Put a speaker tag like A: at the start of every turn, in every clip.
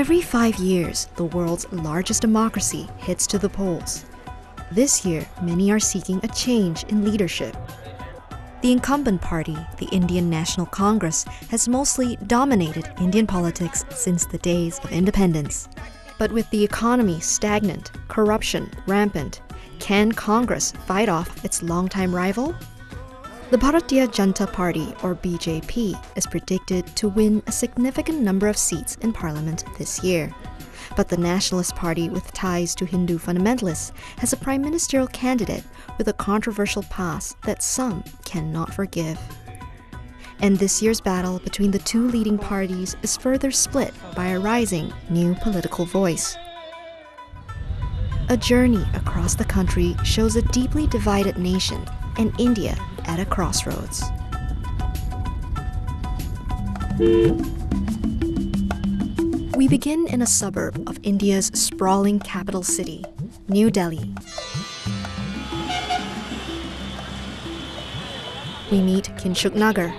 A: Every 5 years, the world's largest democracy heads to the polls. This year, many are seeking a change in leadership. The incumbent party, the Indian National Congress, has mostly dominated Indian politics since the days of independence. But with the economy stagnant, corruption rampant, can Congress fight off its longtime rival? The Bharatiya Janata Party, or BJP, is predicted to win a significant number of seats in parliament this year. But the Nationalist Party, with ties to Hindu fundamentalists, has a prime ministerial candidate with a controversial past that some cannot forgive. And this year's battle between the two leading parties is further split by a rising new political voice. A journey across the country shows a deeply divided nation and India at a crossroads. We begin in a suburb of India's sprawling capital city, New Delhi. We meet Kinshuk Nagar.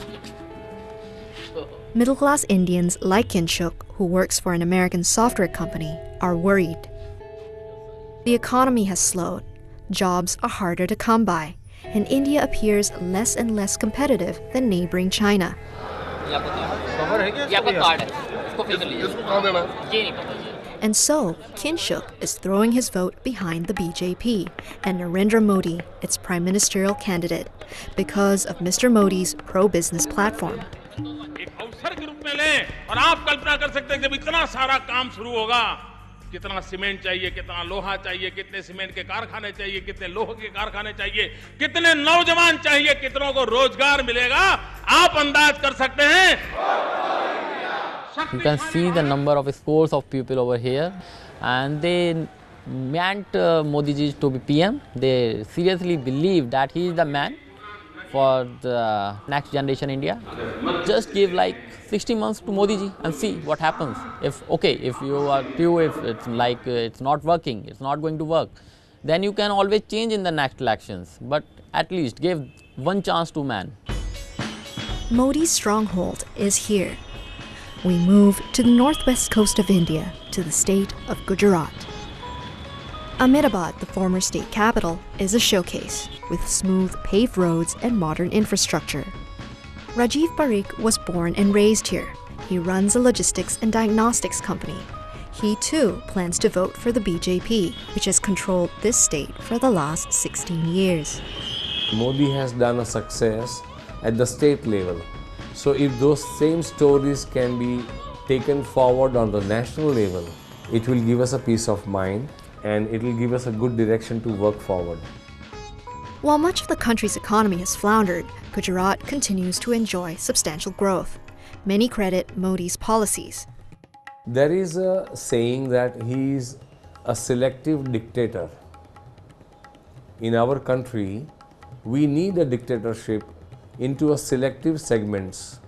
A: Middle-class Indians like Kinshuk, who works for an American software company, are worried. The economy has slowed, jobs are harder to come by, and India appears less and less competitive than neighboring China. And so, Kinshuk is throwing his vote behind the BJP and Narendra Modi, its prime ministerial candidate, because of Mr. Modi's pro-business platform.
B: कितना cement चाहिए, कितना लोहा चाहिए, कितने cement के कारखाने चाहिए, कितने लोहे के कारखाने चाहिए, कितने नौजवान चाहिए, कितनों को रोजगार मिलेगा, आप अंदाज कर सकते हैं?
C: You can see the number of scores of people over here, and they meant Modi ji to be PM. They seriously believe that he is the man for the next generation India. Just give like 60 months to Modi ji and see what happens. If you are true, if it's like it's not working, it's not going to work, then you can always change in the next elections. But at least give one chance to man.
A: Modi's stronghold is here. We move to the northwest coast of India, to the state of Gujarat. Ahmedabad, the former state capital, is a showcase with smooth paved roads and modern infrastructure. Rajiv Parikh was born and raised here. He runs a logistics and diagnostics company. He too plans to vote for the BJP, which has controlled this state for the last 16 years.
D: Modi has done a success at the state level. So if those same stories can be taken forward on the national level, it will give us a peace of mind and it will give us a good direction to work forward.
A: While much of the country's economy has floundered, Gujarat continues to enjoy substantial growth. Many credit Modi's policies.
D: There is a saying that he is a selective dictator. In our country, we need a dictatorship into a selective segments.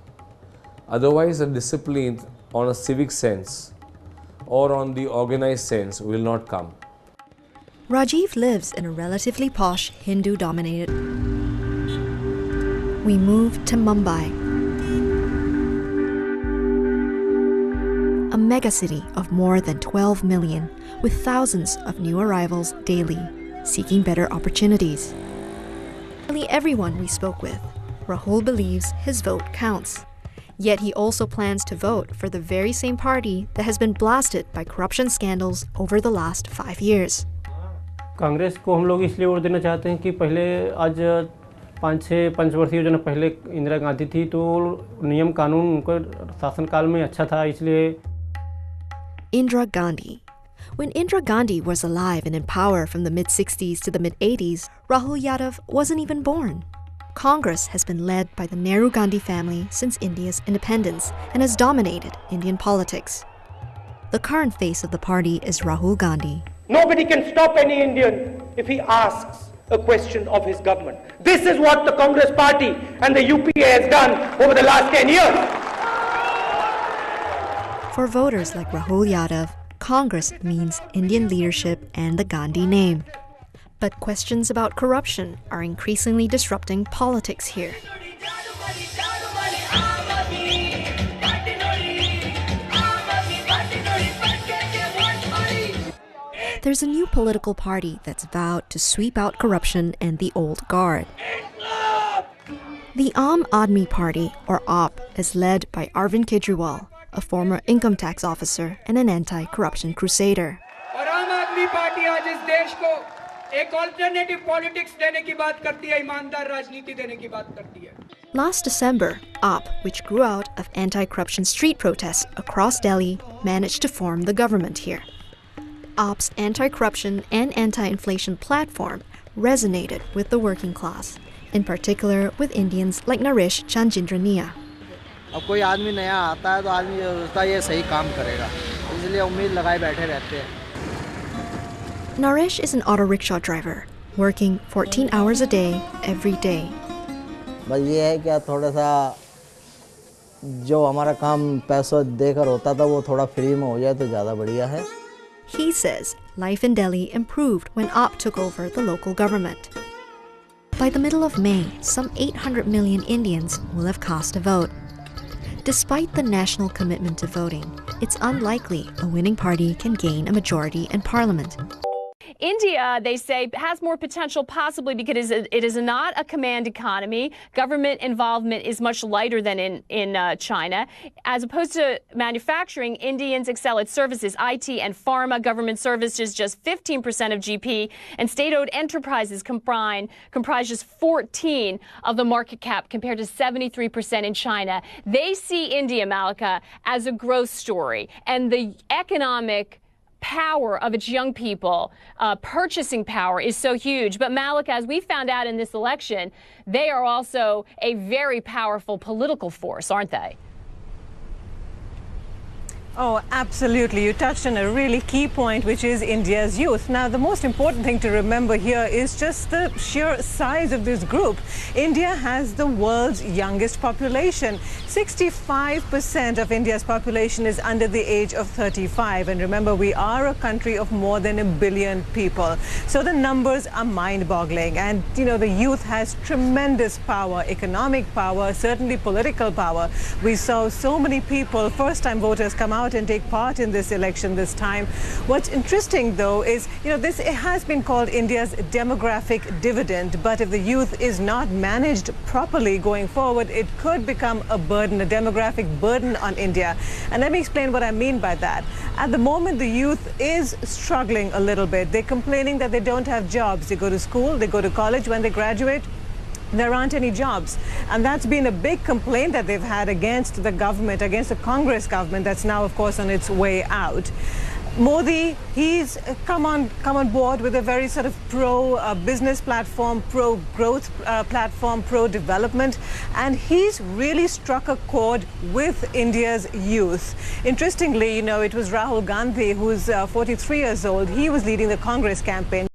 D: Otherwise, a discipline on a civic sense or on the organized sense will not come.
A: Rajiv lives in a relatively posh Hindu-dominated. We move to Mumbai, a megacity of more than 12 million, with thousands of new arrivals daily, seeking better opportunities. Nearly everyone we spoke with, Rahul believes his vote counts. Yet he also plans to vote for the very same party that has been blasted by corruption scandals over the last 5 years.
E: Congress को हम लोग इसलिए vote देना चाहते हैं कि पहले आज 5-6 पंचवर्षीय योजना पहले इंदिरा गांधी थी तो नियम कानून उनके शासनकाल में अच्छा था इसलिए.
A: Indira Gandhi. When Indira Gandhi was alive and in power from the mid-60s to the mid-80s, Rahul Yadav wasn't even born. Congress has been led by the Nehru-Gandhi family since India's independence and has dominated Indian politics. The current face of the party is Rahul Gandhi.
F: Nobody can stop any Indian if he asks a question of his government. This is what the Congress party and the UPA has done over the last 10 years.
A: For voters like Rahul Yadav, Congress means Indian leadership and the Gandhi name. But questions about corruption are increasingly disrupting politics here. there's a new political party that's vowed to sweep out corruption and the old guard. The Aam Aadmi Party, or AAP, is led by Arvind Kejriwal, a former income tax officer and an anti-corruption crusader.
G: और आम आदमी party आज इस देश को एक alternative politics देने की बात करती है, ईमानदार राजनीति देने की बात करती है.
A: Last December, AAP, which grew out of anti-corruption street protests across Delhi, managed to form the government here. AAP's anti-corruption and anti-inflation platform resonated with the working class, in particular with Indians like Naresh Chandjindrania.
H: अब कोई आदमी नया आता है तो आदमी सोचता है ये सही काम करेगा, इसलिए उम्मीद लगाए बैठे रहते हैं.
A: Naresh is an auto rickshaw driver, working 14 hours a day, every day.
H: बस ये है कि थोड़ा सा जो हमारा काम पैसा देकर होता था वो थोड़ा फ्री में हो जाए तो ज़्यादा बढ़िया है.
A: He says life in Delhi improved when AAP took over the local government. By the middle of May, some 800 million Indians will have cast a vote. Despite the national commitment to voting, it's unlikely a winning party can gain a majority in parliament.
I: India, they say, has more potential possibly because it is not a command economy. Government involvement is much lighter than in China. As opposed to manufacturing, Indians excel at services, IT and pharma. Government services just 15% of GP, and state-owned enterprises comprise just 14 of the market cap compared to 73% in China. They see India, Malika, as a growth story, and the economic power of its young people, purchasing power, is so huge. But Malik, as we found out in this election, they are also a very powerful political force, aren't they?
J: Oh, absolutely. You touched on a really key point, which is India's youth. Now, the most important thing to remember here is just the sheer size of this group. India has the world's youngest population. 65% of India's population is under the age of 35. And remember, we are a country of more than 1 billion people. So the numbers are mind-boggling. And, you know, the youth has tremendous power, economic power, certainly political power. We saw so many people, first-time voters, come out and take part in this election this time. What's interesting, though, is, you know, it has been called India's demographic dividend, but if the youth is not managed properly going forward, it could become a burden, a demographic burden on India. And let me explain what I mean by that. At the moment, the youth is struggling a little bit. They're complaining that they don't have jobs. They go to school, they go to college. When they graduate, there aren't any jobs. And that's been a big complaint that they've had against the government, against the Congress government that's now, of course, on its way out. Modi, he's come on board with a very sort of pro-business platform, pro-growth platform, pro-development, and he's really struck a chord with India's youth. Interestingly, you know, it was Rahul Gandhi, who's 43 years old. He was leading the Congress campaign.